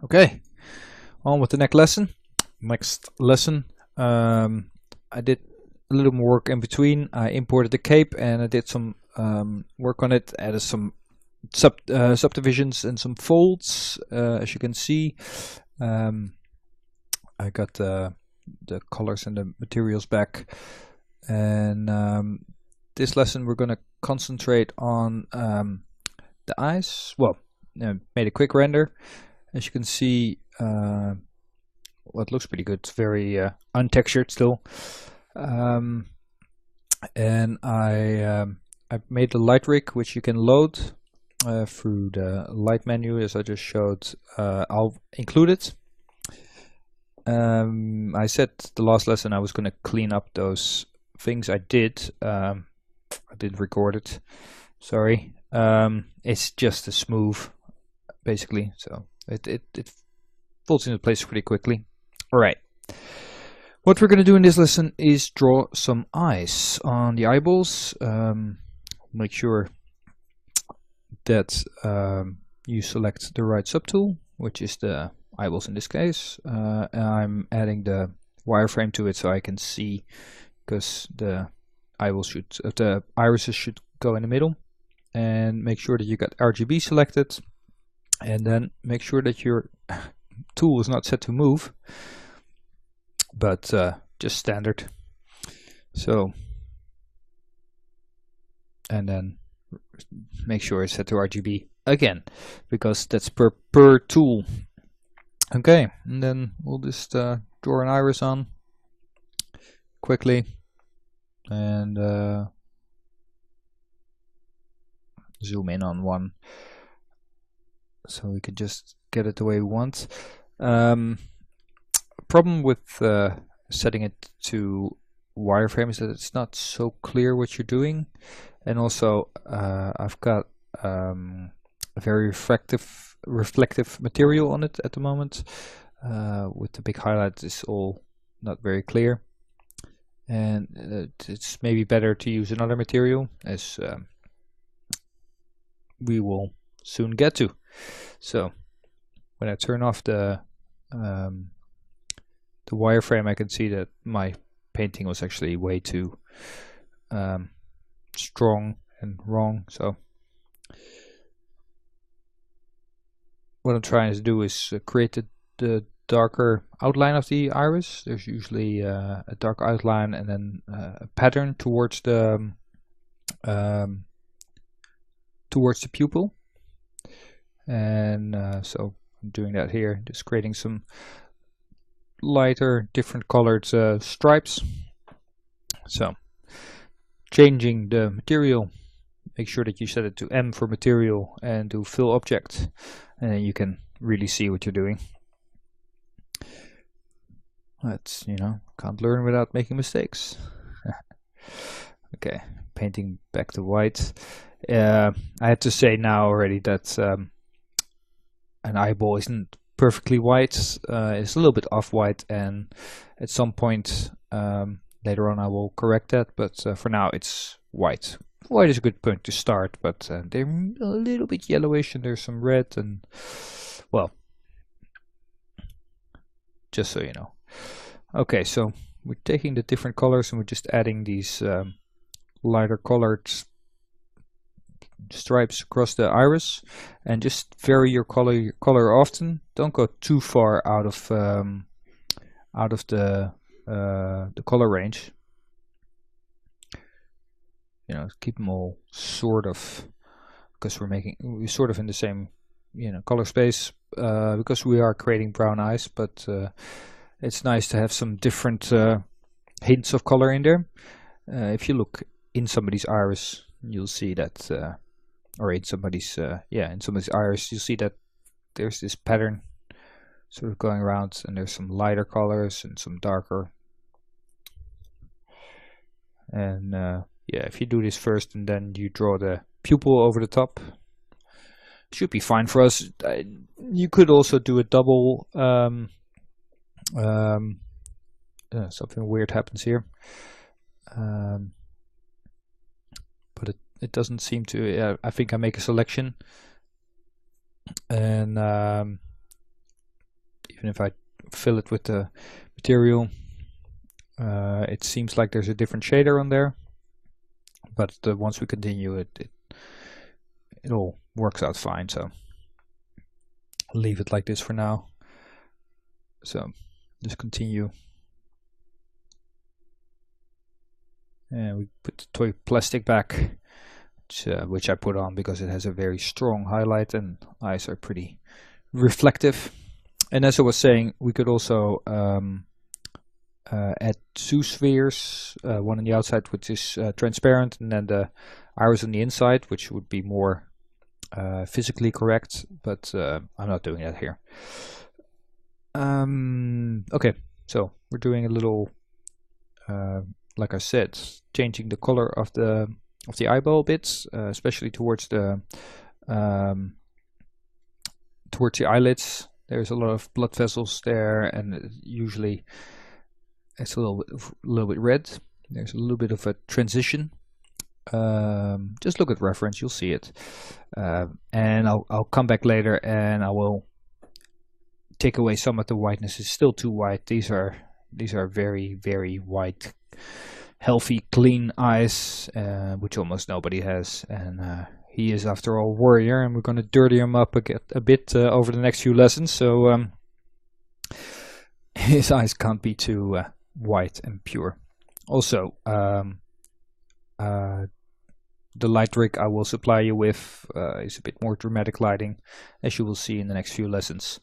Okay, on with the next lesson. I did a little more work in between. I imported the cape and I did some work on it. Added some subdivisions and some folds. As you can see, I got the colors and the materials back. And this lesson we're going to concentrate on the eyes. Well, made a quick render. As you can see, well, it looks pretty good. It's very untextured still. And I made a light rig which you can load through the light menu, as I just showed. I'll include it. I said the last lesson I was going to clean up those things. I did. I didn't record it. Sorry. It's just a smooth, basically. So it falls into place pretty quickly. All right. What we're going to do in this lesson is draw some eyes on the eyeballs. Make sure that you select the right subtool, which is the eyeballs in this case. And I'm adding the wireframe to it so I can see, because the eyeballs should, the irises should go in the middle. And make sure that you got RGB selected, and then make sure that your tool is not set to move, but just standard. So, and then make sure it's set to RGB again, because that's per tool. Okay, and then we'll just draw an iris on quickly, and zoom in on one so we can just get it the way we want. Problem with setting it to wireframe is that it's not so clear what you're doing, and also I've got a very reflective material on it at the moment. With the big highlights, it's all not very clear, and it's maybe better to use another material, as we will soon get to. So when I turn off the wireframe, I can see that my painting was actually way too strong and wrong. So what I'm trying to do is create the darker outline of the iris. There's usually a dark outline and then a pattern towards the pupil, and so I'm doing that here, just creating some lighter, different colored stripes. So changing the material, make sure that you set it to M for material and do fill object, and then you can really see what you're doing. That's, can't learn without making mistakes. Okay, painting back to white. I had to say now already that an eyeball isn't perfectly white. It's a little bit off-white, and at some point later on I will correct that, but for now it's white. White is a good point to start, but they're a little bit yellowish and there's some red, and well, just so you know. Okay, so we're taking the different colors and we're just adding these lighter colored stripes across the iris, and just vary your color often. Don't go too far out of the color range. Keep them all sort of, because we're sort of in the same color space, because we are creating brown eyes, but it's nice to have some different hints of color in there. If you look in somebody's iris, you'll see that, or in somebody's iris, you'll see that there's this pattern sort of going around, and there's some lighter colors and some darker. And yeah, if you do this first and then you draw the pupil over the top, it should be fine for us. You could also do a double. Something weird happens here, but it doesn't seem to. I think I make a selection, and even if I fill it with the material, it seems like there's a different shader on there, but once we continue it all works out fine, so I'll leave it like this for now. So just continue, and we put the toy plastic back, which I put on because it has a very strong highlight and eyes are pretty reflective. And as I was saying, we could also add 2 spheres, one on the outside which is transparent, and then the iris on the inside, which would be more physically correct, but I'm not doing that here. Okay, so we're doing a little, like I said, changing the color of the eyeball bits, especially towards the eyelids. There's a lot of blood vessels there, and usually it's a little bit red. There's a little bit of a transition. Just look at reference, you'll see it. And I'll come back later and I will take away some of the whiteness. It's still too white. These are very, very white, healthy, clean eyes, which almost nobody has. And he is, after all, warrior, and we're going to dirty him up a bit over the next few lessons. So his eyes can't be too white and pure. Also, the light rig I will supply you with is a bit more dramatic lighting, as you will see in the next few lessons.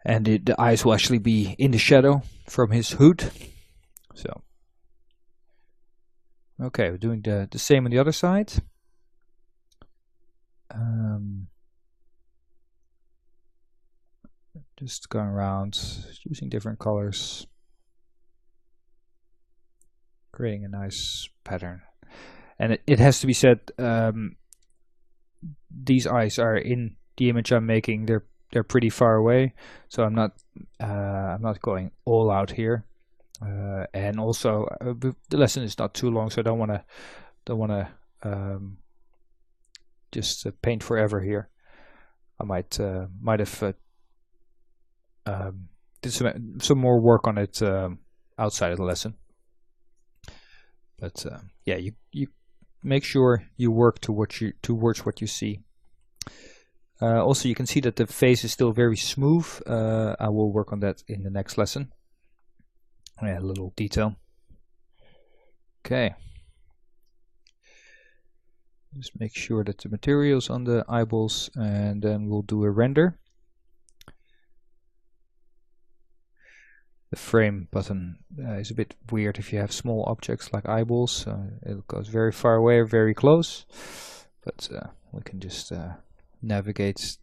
And the eyes will actually be in the shadow from his hood. So, okay, we're doing the same on the other side. Just going around, using different colors, creating a nice pattern. And it has to be said, these eyes are in the image I'm making. They're pretty far away, so I'm not going all out here. And also, the lesson is not too long, so I don't want to just paint forever here. I might have did some more work on it outside of the lesson. But yeah, you make sure you work towards what you see. Also, you can see that the face is still very smooth. I will work on that in the next lesson. Yeah, a little detail. Okay. Just make sure that the material's on the eyeballs, and then we'll do a render. The frame button is a bit weird if you have small objects like eyeballs. It goes very far away or very close, but we can just navigate,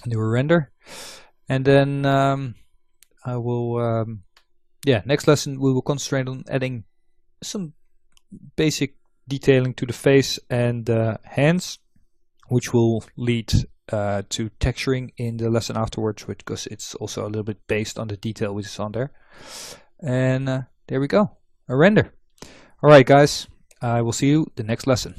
do a render, and then I will, yeah, next lesson we will concentrate on adding some basic detailing to the face and hands, which will lead to texturing in the lesson afterwards, because it's also a little bit based on the detail which is on there. And there we go, a render. Alright guys, I will see you the next lesson.